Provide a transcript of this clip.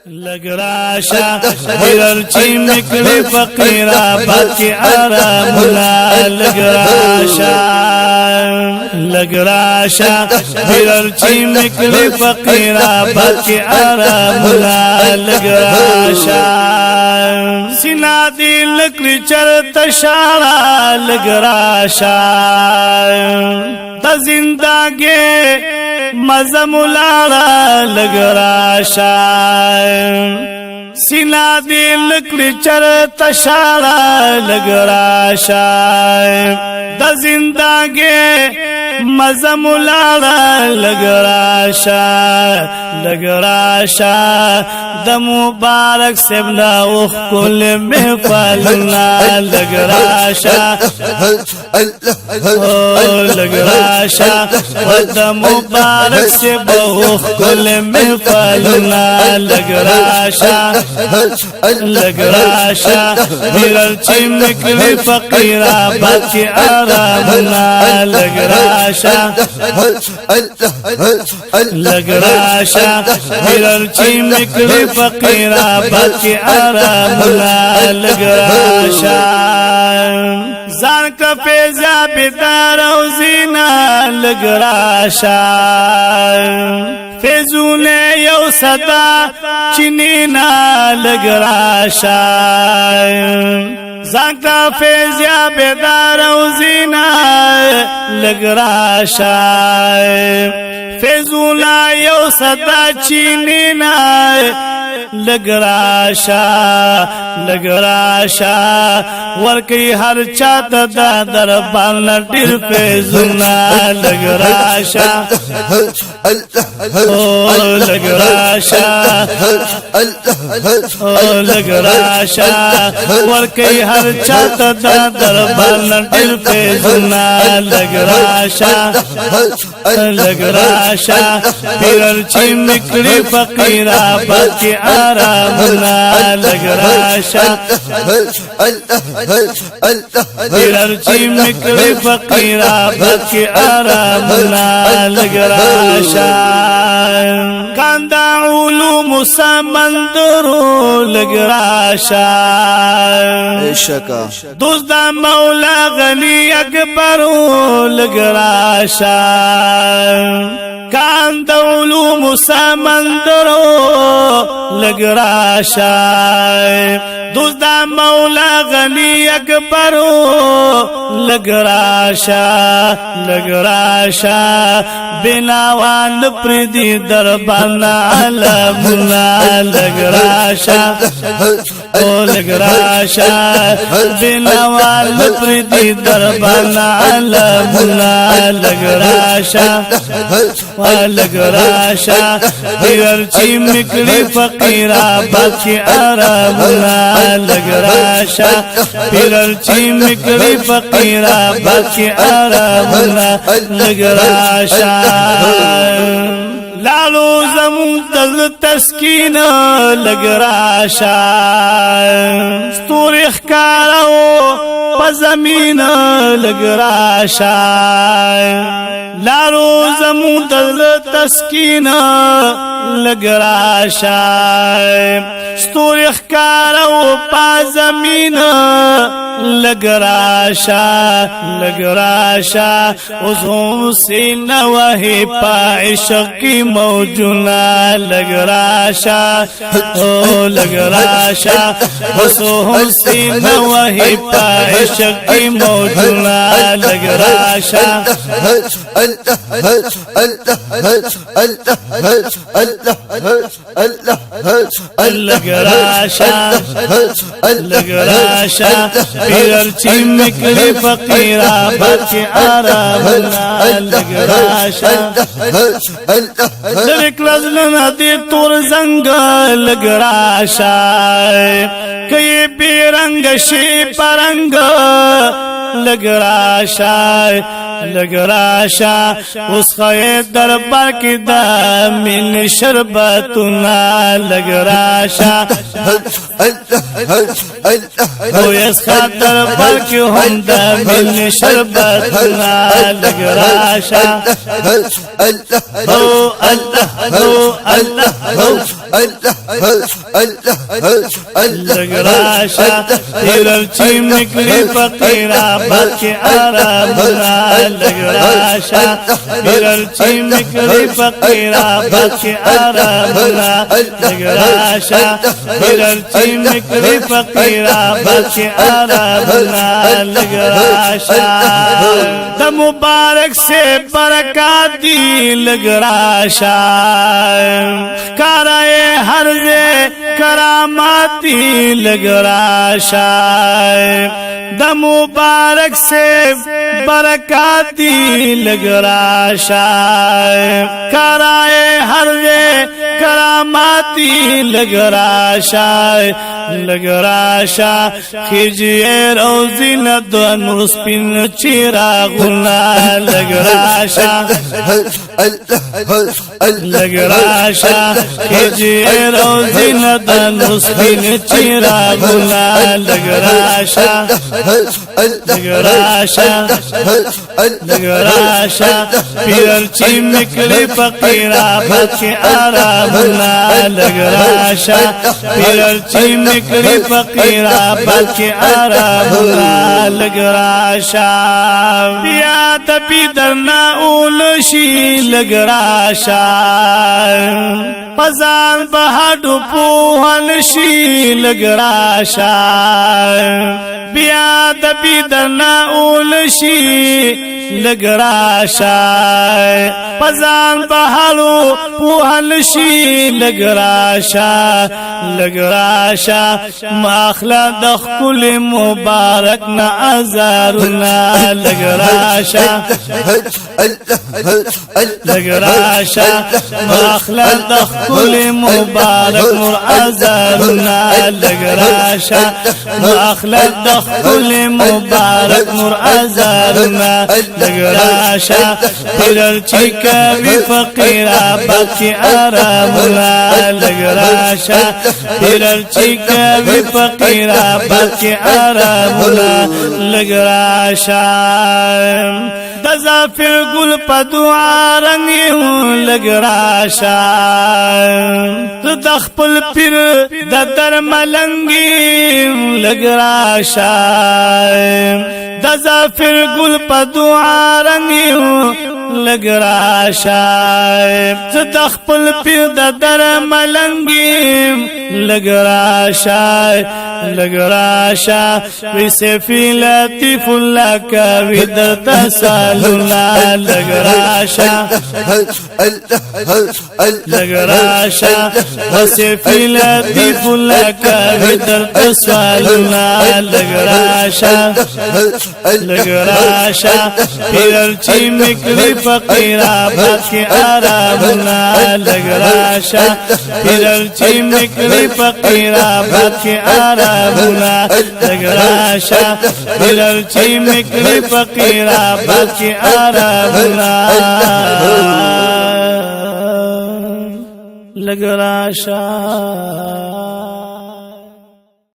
لگراشا هرچی مکڑی فقیرا باقی آرامنا لگراشا لگراشا هرچی مکڑی فقیرا باقی آرامنا لگراشا سینا دی لکڑی چرت شارا لگراشا تا زندگی مزم لارا لگراشا سینا دی لکڑی چرت شارا لگراشا دا زندگی مزم لارا لگراشا لگراشا دا مبارک سبنا وخ کل محفلنا لگراشا لگراشا دا مبارک سبنا وخ کل محفلنا لگراشا لگراشا هرچی مکڑی فقیرا باقی آرامنا لگراشا لگراشا هرچی مکڑی فقیرا باقی آرامنا لگراشا زان کا فیضا بیدار و زینا لگراشا فیضون یو صدا چنینا لگراشا زان کا فیضا بیدار و زینا لگراشا فیضون یو صدا چنینا لگراشا لگراشا ورکی ہر چاہت دا دربان ڈیر فیضونا لگراشا لگراشا لگراشا ورکی ہر چاہت دا دربان ڈیر فیضونا لگراشا لگراشا ہرچی مکڑی فقیرا باقی آرامنا لگراشا ہرچی مکڑی فقیرا باقی آرامنا لگراشا کاندا علوم سمندرو لگراشا دوست دا مولا غنی اکبرو لگراشا کاندا علوم سمندرو لگراشا دوست دا مولا غنی اکبرو لگراشا لگراشا بناوان پردی دربانا علمنا لگراشا لگراشا بناوان پردی دربانا علمنا لگراشا لگراشا ہرچی مکڑی فقیرا باقی آرامنا لگراشا ہرچی مکڑی فقیرا باقی آرامنا لگراشا لالو زمون دل تسکین لگراشا ستور اخکارو پزمین لگراشا لالو زمون دل تسکین لگراشا ستور اخکارو پزمین لگراشا لگراشا اسم سین وحی پائشق کی موجونا لگراشا لگراشا اسم سین وحی پائشق کی موجونا لگراشا لگراشا لگراشا ہرچی مکڑی فقیرا باقی آرامنا لگراشا درک رزلنا دی تور زنگ لگراشا کئی بیرنگ شی پرنگ لگراشا لگراشا اس خیر دربار کی دامن شربتنا لگراشا شا او اس خاطر بلکہ ہم دا ملن شربتنا لگ راشا او اللہ او اللہ لگ راشا تیرل چیم نکلی فقیرہ بلکہ آرامنا لگ راشا تیرل چیم نکلی فقیرہ بلکہ آرامنا لگ راشا تیرل چیم نکلی فقیرہ بلکہ آرامنا لگ راشا دا مبارک سے برکات دی لگ راشا کارائے حرز کراماتی لگ راشا دا مبارک سے برکاتی لگ راشا کارائے حرز کراماتی لگ راشا لگ راشا خیجئے روزی ندوان سپین چراغنا لگ راشا لگ راشا خیجئے روزی ندوان سپین چراغنا لگ راشا لگ راشا لگ راشا پیر چیم نکلی فقیرہ بلکہ آرامنا لگ راشا پیر چیم نکلی فقیرہ بلکہ آرامنا لگ راشا بیا تپی درنا اولشی لگ راشا پزان بہاڈو پوہنشی لگ راشا بیا تپی درنا اولشی لگ راشا پزان بہالو پوہنشی لگ راشا لگ راشا ماخلا دخل مبارک نا ازارنا لگ راشا لگ راشا ماخلا دخل مبارک مر ازارنا لگ راشا ماخلا دخل مبارک مر ازارنا لگ راشا پرر چیکا بھی فقیرہ باقی آرامنا لگ راشا پرر چیکا بھی فقیرہ باقی آرامنا لگ راشا دزافر گل پا دعا رنگی ہوں لگ راشا دخپل پھر در ملنگی لگ راشا دزافر گل پا دعا رنگی ہوں لگ راشا دخپل پھر در ملنگی لگ راشا لگ راشا ویسے فی لطیف اللہ کا ودر تسالنا لگ راشا لگ راشا ویسے فی لطیف اللہ کا ودر تسالنا لگ راشا لگ راشا پھر چی مکلی فقیرہ باقی آرامنا لگ راشا پھر چی مکلی فقیرہ باقی آرامنا لگ راشا پھر چی مکلی فقیرہ باقی آرامنا لگ راشا